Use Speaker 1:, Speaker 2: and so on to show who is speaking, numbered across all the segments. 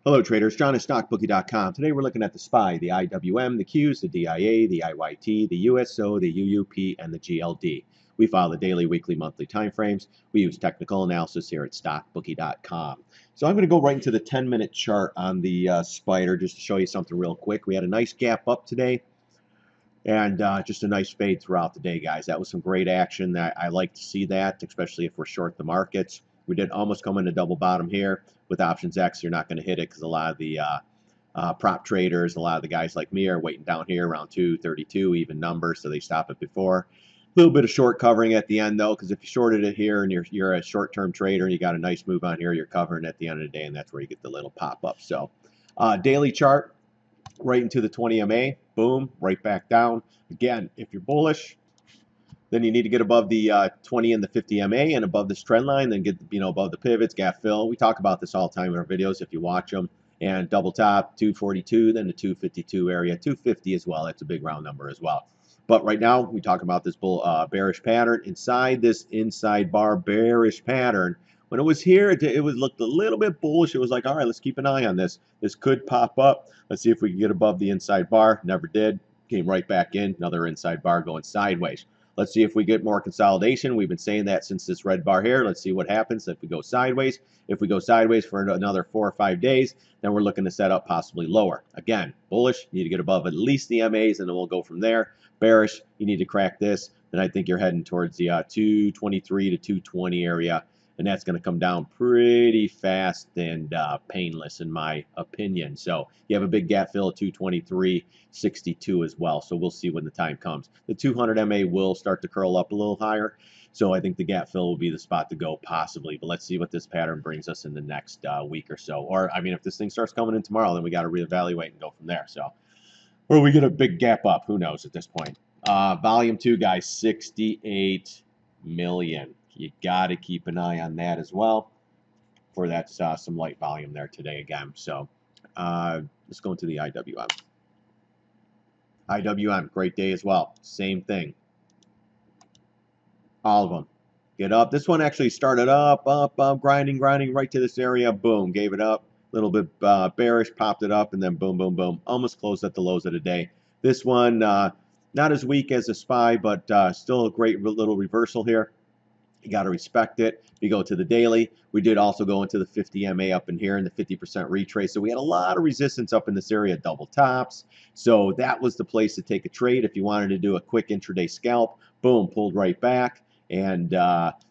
Speaker 1: Hello traders, John at StockBookie.com. Today we're looking at the SPY, the IWM, the Qs, the DIA, the IYT, the USO, the UUP, and the GLD. We follow the daily, weekly, monthly timeframes. We use technical analysis here at StockBookie.com. So I'm going to go right into the 10-minute chart on the spider just to show you something real quick. We had a nice gap up today and just a nice fade throughout the day, guys. That was some great action. I like to see that, especially if we're short the markets. We did almost come into double bottom here. With options X, you're not going to hit it because a lot of the prop traders, a lot of the guys like me are waiting down here around 232, even numbers, so they stop it before. A little bit of short covering at the end, though, because if you shorted it here and you're a short-term trader and you got a nice move on here, you're covering at the end of the day, and that's where you get the little pop-up. So daily chart, right into the 20 MA, boom, right back down. Again, if you're bullish, then you need to get above the 20 and the 50 MA and above this trend line, then get above the pivots, gap fill. We talk about this all the time in our videos if you watch them. And double top, 242, then the 252 area, 250 as well. That's a big round number as well. But right now, we talk about this bearish pattern. Inside this inside bar bearish pattern, when it was here, it was looked a little bit bullish. It was like, all right, let's keep an eye on this. This could pop up. Let's see if we can get above the inside bar. Never did. Came right back in. Another inside bar going sideways. Let's see if we get more consolidation. We've been saying that since this red bar here. Let's see what happens if we go sideways. If we go sideways for another 4 or 5 days, then we're looking to set up possibly lower. Again, bullish, you need to get above at least the MAs, and then we'll go from there. Bearish, you need to crack this. Then I think you're heading towards the 223 to 220 area, and that's going to come down pretty fast and painless in my opinion. So you have a big gap fill at 223.62 as well. So we'll see when the time comes. The 200 MA will start to curl up a little higher. So I think the gap fill will be the spot to go possibly. But let's see what this pattern brings us in the next week or so. Or, I mean, if this thing starts coming in tomorrow, then we got to reevaluate and go from there. So, or we get a big gap up. Who knows at this point. Volume 2, guys, 68 million. You got to keep an eye on that as well. For that, some light volume there today again. So let's go into the IWM. IWM, great day as well. Same thing. All of them. Get up. This one actually started up, grinding right to this area. Boom, gave it up. A little bit bearish, popped it up, and then boom, boom, boom. Almost closed at the lows of the day. This one, not as weak as the SPY, but still a great little reversal here. You got to respect it. We go to the daily. We did also go into the 50 MA up in here and the 50% retrace. So we had a lot of resistance up in this area, double tops. So that was the place to take a trade. If you wanted to do a quick intraday scalp, boom, pulled right back and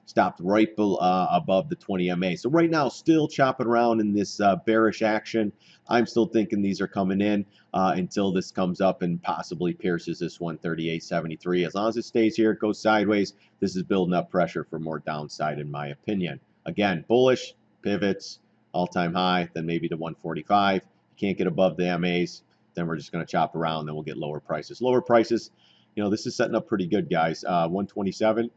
Speaker 1: stopped right above the 20 MA. So right now, still chopping around in this bearish action. I'm still thinking these are coming in until this comes up and possibly pierces this 138.73. As long as it stays here, it goes sideways, this is building up pressure for more downside in my opinion. Again, bullish, pivots, all-time high, then maybe to 145. You can't get above the MAs, then we're just going to chop around, then we'll get lower prices. Lower prices, you know, this is setting up pretty good, guys. 127.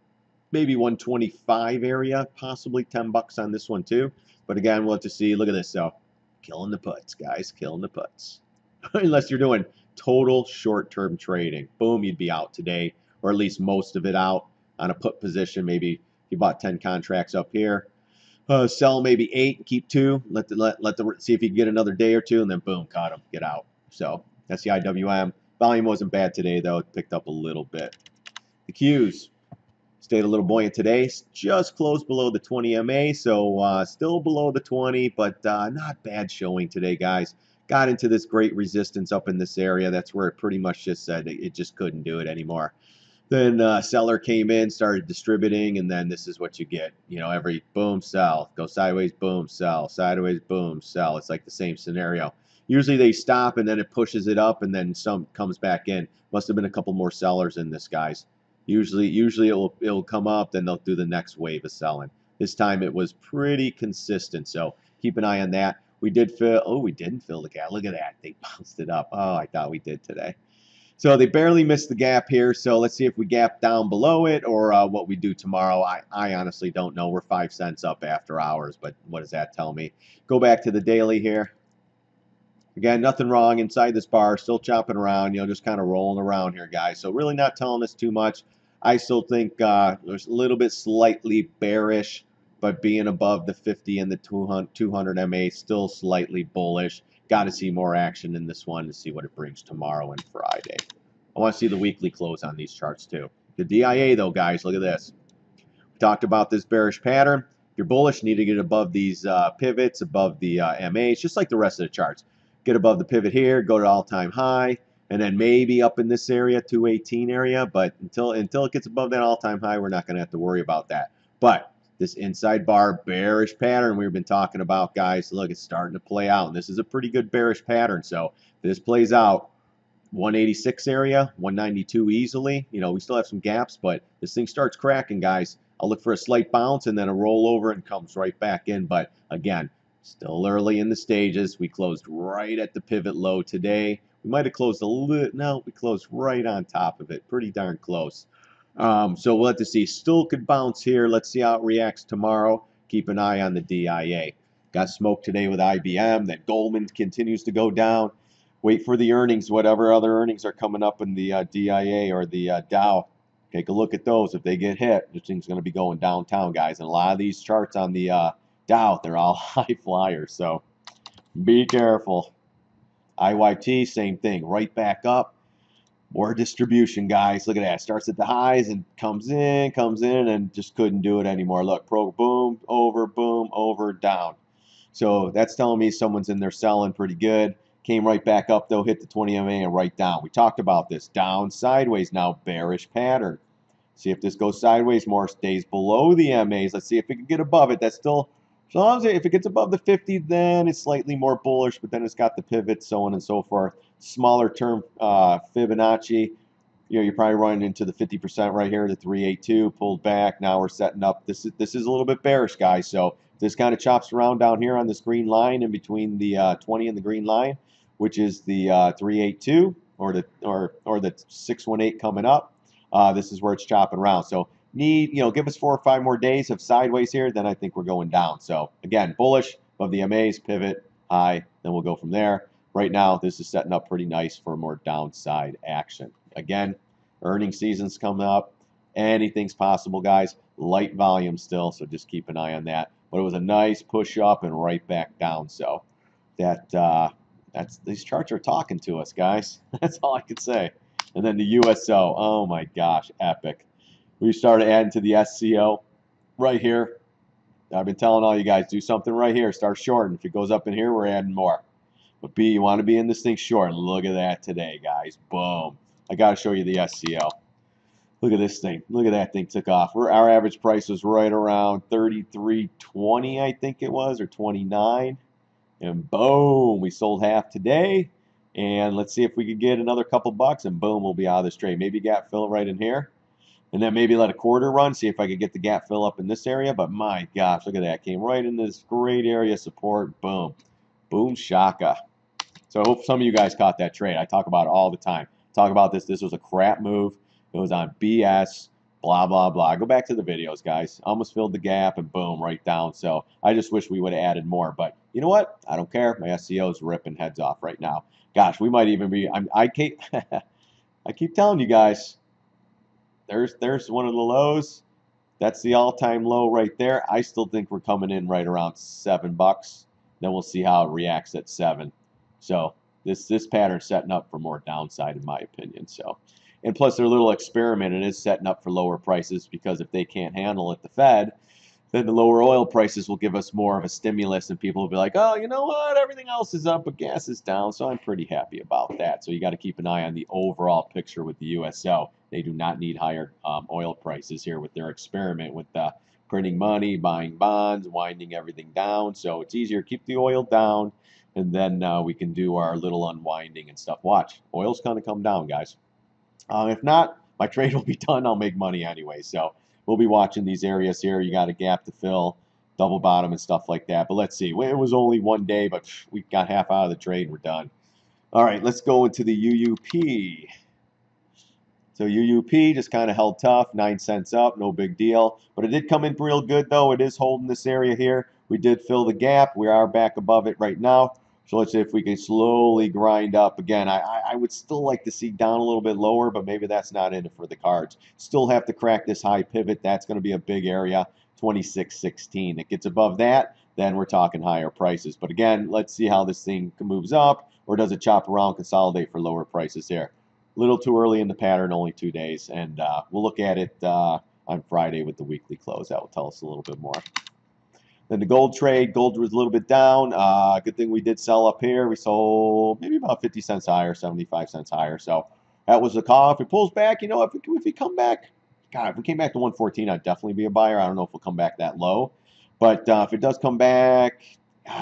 Speaker 1: Maybe 125 area, possibly 10 bucks on this one too. But again, we'll have to see. Look at this, so killing the puts, guys, killing the puts. Unless you're doing total short-term trading, boom, you'd be out today, or at least most of it out on a put position. Maybe you bought 10 contracts up here, sell maybe 8, keep 2, see if you can get another day or 2, and then boom, caught them, get out. So that's the IWM. Volume wasn't bad today though; it picked up a little bit. The Qs. Stayed a little buoyant today, just closed below the 20 MA, so still below the 20, but not bad showing today, guys. Got into this great resistance up in this area. That's where it pretty much just said it just couldn't do it anymore. Then seller came in, started distributing, and then this is what you get. You know, every boom, sell, go sideways, boom, sell, sideways, boom, sell. It's like the same scenario. Usually they stop, and then it pushes it up, and then some comes back in. Must have been a couple more sellers in this, guys. Usually it'll come up, then they'll do the next wave of selling. This time it was pretty consistent, so keep an eye on that. We did fill. Oh, we didn't fill the gap. Look at that. They bounced it up. Oh, I thought we did today. So they barely missed the gap here. So let's see if we gap down below it or what we do tomorrow. I honestly don't know. We're 5 cents up after hours, but what does that tell me? Go back to the daily here. Again, nothing wrong inside this bar, still chopping around, you know, just kind of rolling around here, guys. So really not telling us too much. I still think there's a little bit slightly bearish but being above the 50 and the 200 MA, still slightly bullish. Got to see more action in this one to see what it brings tomorrow and Friday. I want to see the weekly close on these charts too. The DIA though, guys, look at this. We talked about this bearish pattern. If you're bullish, you need to get above these pivots, above the MAs, just like the rest of the charts. Get above the pivot here, go to all-time high, and then maybe up in this area, 218 area. But until it gets above that all-time high, we're not going to have to worry about that. But this inside bar bearish pattern we've been talking about, guys, look, it's starting to play out. And this is a pretty good bearish pattern. So if this plays out, 186 area, 192 easily. You know, we still have some gaps, but this thing starts cracking, guys. I'll look for a slight bounce and then a rollover and comes right back in. But again, still early in the stages. We closed right at the pivot low today. We might have closed a little, no, we closed right on top of it. Pretty darn close. So we'll have to see. Still could bounce here. Let's see how it reacts tomorrow. Keep an eye on the DIA. Got smoked today with IBM. That Goldman continues to go down. Wait for the earnings, whatever other earnings are coming up in the DIA or the Dow. Take a look at those. If they get hit, this thing's going to be going downtown, guys. And a lot of these charts on the Dow, they're all high flyers. So be careful. IYT, same thing. Right back up. More distribution, guys. Look at that. Starts at the highs and comes in, and just couldn't do it anymore. Look, boom, over, down. So that's telling me someone's in there selling pretty good. Came right back up, though, hit the 20 MA and right down. We talked about this. Down, sideways, now bearish pattern. See if this goes sideways more, stays below the MAs. Let's see if it can get above it. That's still, so long as if it gets above the 50, then it's slightly more bullish, but then it's got the pivot, so on and so forth. Smaller term Fibonacci. You know, you're probably running into the 50% right here, the 382, pulled back. Now we're setting up. This is a little bit bearish, guys. So this kind of chops around down here on this green line in between the 20 and the green line, which is the 382 or the 618 coming up. This is where it's chopping around. So give us 4 or 5 more days of sideways here, then I think we're going down. So again, bullish above the MAs, pivot high, then we'll go from there. Right now, this is setting up pretty nice for more downside action. Again, earnings season's coming up. Anything's possible, guys. Light volume still, so just keep an eye on that. But it was a nice push up and right back down. So these charts are talking to us, guys. That's all I could say. And then the USO, oh my gosh, epic. We started adding to the SCO right here. I've been telling all you guys, do something right here. Start shorting. If it goes up in here, we're adding more. But you want to be in this thing short. Look at that today, guys. Boom. I got to show you the SCO. Look at this thing. Look at that thing took off. Our average price was right around 33.20, I think it was, or 29. And boom, we sold half today. And let's see if we could get another couple bucks, and boom, we'll be out of this trade. Maybe gap fill right in here. And then maybe let a quarter run, see if I could get the gap fill up in this area. But my gosh, look at that. Came right in this great area support. Boom. Boom shaka. So I hope some of you guys caught that trade. I talk about it all the time. Talk about this. This was a crap move. It was on BS. Blah, blah, blah. Go back to the videos, guys. Almost filled the gap and boom, right down. So I just wish we would have added more. But you know what? I don't care. My SCO is ripping heads off right now. Gosh, we might even be. I keep telling you guys. There's one of the lows. That's the all-time low right there. I still think we're coming in right around $7. Then we'll see how it reacts at 7. So this pattern's setting up for more downside, in my opinion. So, and plus their little experiment, it is setting up for lower prices, because if they can't handle it, the Fed, then the lower oil prices will give us more of a stimulus, and people will be like, oh, you know what, everything else is up, but gas is down. So I'm pretty happy about that. So you got to keep an eye on the overall picture with the USO. They do not need higher oil prices here with their experiment with printing money, buying bonds, winding everything down. So it's easier. Keep the oil down, and then we can do our little unwinding and stuff. Watch. Oil's going to come down, guys. If not, my trade will be done. I'll make money anyway. So we'll be watching these areas here. You got a gap to fill, double bottom and stuff like that. But let's see. It was only one day, but we got half out of the trade. We're done. All right, let's go into the UUP. So UUP just kind of held tough, 9 cents up, no big deal. But it did come in real good, though. It is holding this area here. We did fill the gap. We are back above it right now. So let's see if we can slowly grind up. Again, I would still like to see down a little bit lower, but maybe that's not in it for the cards. Still have to crack this high pivot. That's going to be a big area. 26.16. It gets above that, then we're talking higher prices. But again, let's see how this thing moves up, or does it chop around, consolidate for lower prices here. A little too early in the pattern, only 2 days, and we'll look at it on Friday with the weekly close. That will tell us a little bit more. Then the gold trade, gold was a little bit down. Good thing we did sell up here. We sold maybe about 50 cents higher, 75 cents higher. So that was the call. If it pulls back, you know, if we come back, God, if we came back to 114, I'd definitely be a buyer. I don't know if we'll come back that low. But if it does come back,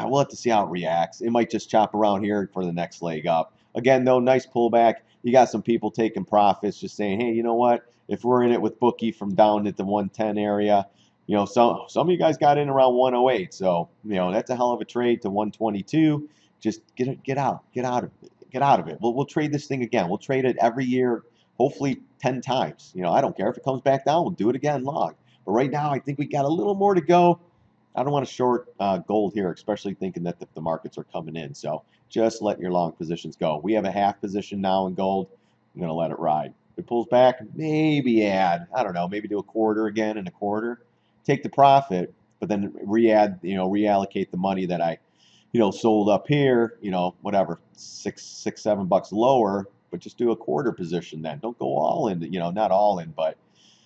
Speaker 1: we'll have to see how it reacts. It might just chop around here for the next leg up. Again, though, nice pullback. You got some people taking profits, just saying, hey, you know what? If we're in it with bookie from down at the 110 area, you know, some of you guys got in around 108, so you know that's a hell of a trade to 122. Just get out of it. We'll trade this thing again. We'll trade it every year, hopefully 10 times. You know, I don't care if it comes back down. We'll do it again long. But right now, I think we got a little more to go. I don't want to short gold here, especially thinking that the markets are coming in. So just let your long positions go. We have a half position now in gold. I'm going to let it ride. If it pulls back, maybe add, I don't know, maybe do a quarter again and a quarter. Take the profit, but then reallocate the money that I, sold up here, whatever, $6-7 lower, but just do a quarter position then. Don't go all in, not all in, but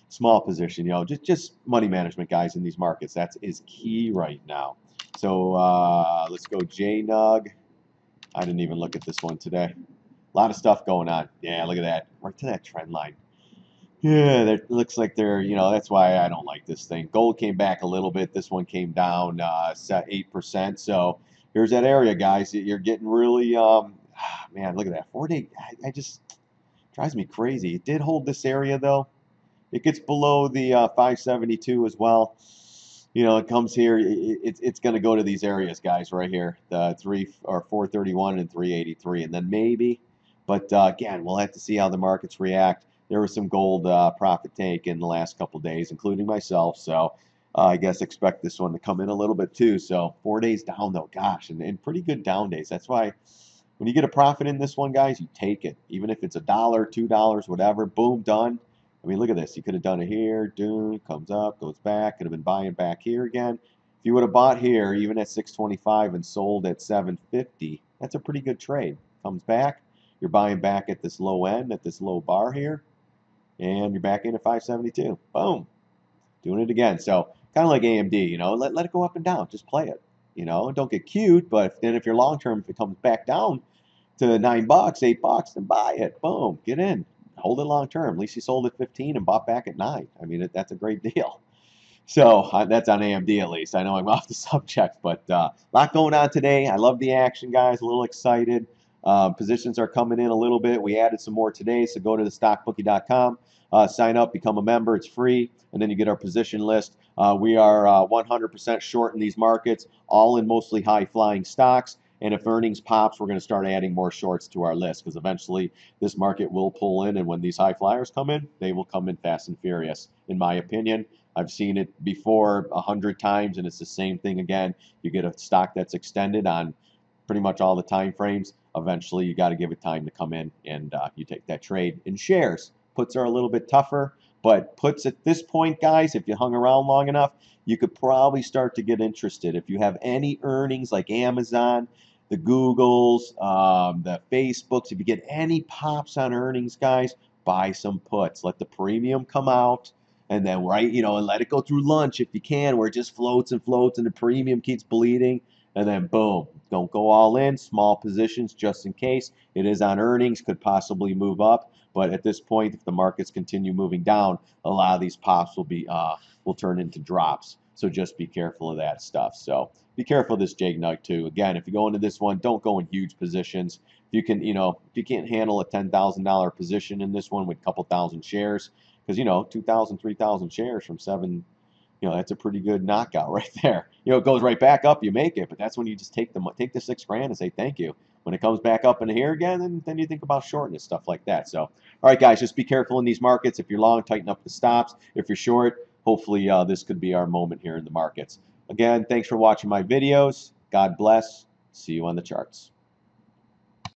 Speaker 1: small position, just money management, guys, in these markets. That is key right now. So let's go Jnug. I didn't even look at this one today. A lot of stuff going on. Yeah, look at that. Right to that trend line. Yeah, that looks like they're, that's why I don't like this thing. Gold came back a little bit. This one came down 8%. So here's that area, guys. You're getting really, man, look at that. 4-day, I just, drives me crazy. It did hold this area, though. It gets below the 572 as well. It comes here. It's going to go to these areas, guys, right here. The 431 and 383. And then maybe, but again, we'll have to see how the markets react. There was some gold profit take in the last couple days, including myself. So I guess expect this one to come in a little bit too. So 4 days down though, gosh, and pretty good down days. That's why when you get a profit in this one, guys, you take it. Even if it's $1, $2, whatever, boom, done. I mean, look at this. You could have done it here. Doom, comes up, goes back. Could have been buying back here again. If you would have bought here, even at 625 and sold at 750, that's a pretty good trade. Comes back. You're buying back at this low end, at this low bar here. And you're back in at 572. Boom. Doing it again. So kind of like AMD, let it go up and down. Just play it. Don't get cute, but then if you're long term, if it comes back down to $9, $8, then buy it. Boom. Get in. Hold it long term. At least you sold at 15 and bought back at 9. I mean, that's a great deal. So that's on AMD at least. I know I'm off the subject, but a lot going on today. I love the action, guys. A little excited. Positions are coming in a little bit. We added some more today, so go to the StockBookie.com, sign up, become a member. It's free, and then you get our position list. We are 100% short in these markets, all in mostly high-flying stocks. And if earnings pops, we're going to start adding more shorts to our list because eventually this market will pull in, and when these high flyers come in, they will come in fast and furious, in my opinion. I've seen it before 100 times, and it's the same thing again. You get a stock that's extended on pretty much all the time frames. Eventually, you got to give it time to come in, and you take that trade in shares. Puts are a little bit tougher, but puts at this point, guys, if you hung around long enough, you could probably start to get interested. If you have any earnings like Amazon, the Googles, the Facebooks, if you get any pops on earnings, guys, buy some puts. Let the premium come out, and then, and let it go through lunch if you can, where it just floats and floats, and the premium keeps bleeding, and then boom. Don't go all in, small positions just in case. It is on earnings, could possibly move up, but at this point, if the markets continue moving down, a lot of these pops will turn into drops. So just be careful of that stuff. So be careful of this Jnug too. Again, if you go into this one, don't go in huge positions. If you can, if you can't handle a $10,000 position in this one with a couple thousand shares, because 2,000, 3,000 shares from 7. That's a pretty good knockout right there. It goes right back up, you make it, but that's when you just take the $6 and say thank you. When it comes back up into here again, then you think about shorting and stuff like that. So, all right, guys, just be careful in these markets. If you're long, tighten up the stops. If you're short, hopefully this could be our moment here in the markets. Again, thanks for watching my videos. God bless. See you on the charts.